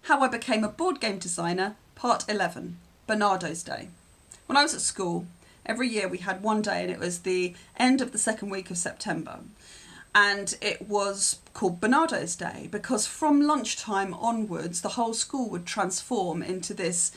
How I Became a Board Game Designer, Part 11, Barnardo's Day. When I was at school, every year we had one day and it was the end of the second week of September. And it was called Barnardo's Day because from lunchtime onwards, the whole school would transform into this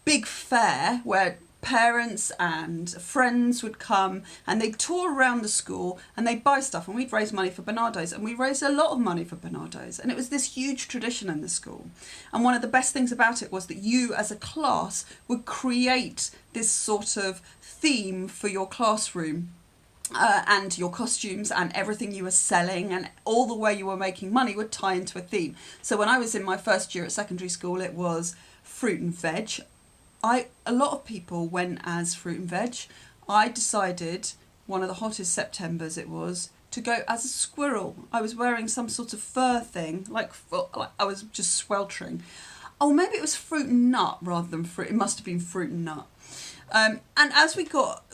big fair where parents and friends would come and they'd tour around the school and they'd buy stuff, and we'd raise money for Barnardo's, and we raised a lot of money for Barnardo's, and it was this huge tradition in the school. And one of the best things about it was that you as a class would create this sort of theme for your classroom. And your costumes and everything you were selling and all the way you were making money would tie into a theme. So when I was in my first year at secondary school, it was fruit and veg. A lot of people went as fruit and veg. I decided, one of the hottest Septembers it was, to go as a squirrel. I was wearing some sort of fur thing, like I was just sweltering. Oh, maybe it was fruit and nut rather than fruit. It must have been fruit and nut. And as we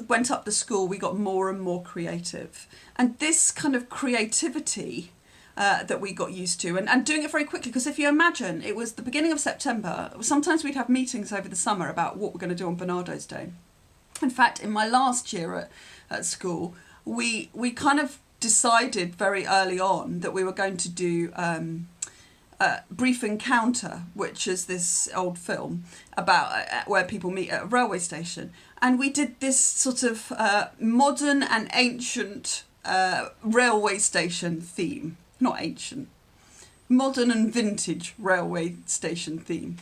went up the school, we got more and more creative. And this kind of creativity that we got used to, and doing it very quickly, because if you imagine, it was the beginning of September. Sometimes we'd have meetings over the summer about what we're going to do on Barnardo's Day. In fact, in my last year at school, we kind of decided very early on that we were going to do Brief Encounter, which is this old film about where people meet at a railway station. And we did this sort of modern and ancient railway station theme. Not ancient, modern and vintage railway station theme.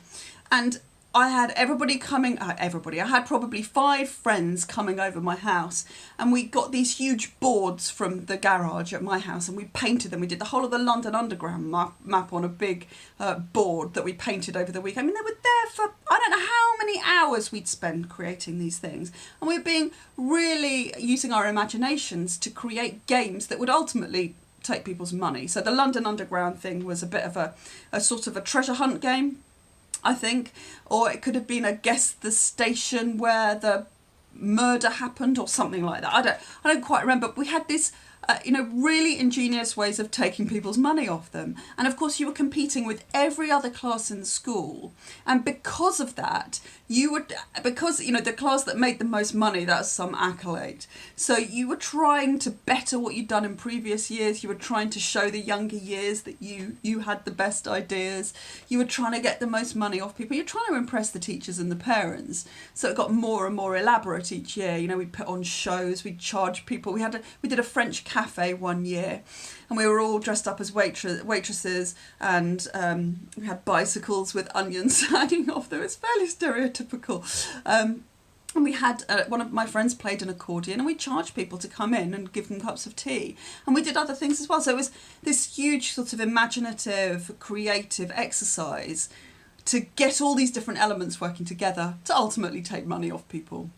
And I had everybody coming, I had probably 5 friends coming over my house, and we got these huge boards from the garage at my house and we painted them. We did the whole of the London Underground map on a big board that we painted over the week. I mean, they were there for, I don't know how many hours we'd spend creating these things. And we were being really using our imaginations to create games that would ultimately take people's money. So the London Underground thing was a bit of a sort of a treasure hunt game, I think, or it could have been a guess the station where the murder happened or something like that. I don't quite remember. But we had this really ingenious ways of taking people's money off them. And of course you were competing with every other class in the school. And because of that, the class that made the most money, that's some accolade. So you were trying to better what you'd done in previous years. You were trying to show the younger years that you had the best ideas. You were trying to get the most money off people. You're trying to impress the teachers and the parents. So it got more and more elaborate each year. We'd put on shows, we'd charge people. We did a French cafe one year, and we were all dressed up as waitresses, and we had bicycles with onions hanging off them. It's fairly stereotypical. And we had one of my friends played an accordion, and we charged people to come in and give them cups of tea. And we did other things as well. So it was this huge sort of imaginative, creative exercise to get all these different elements working together to ultimately take money off people.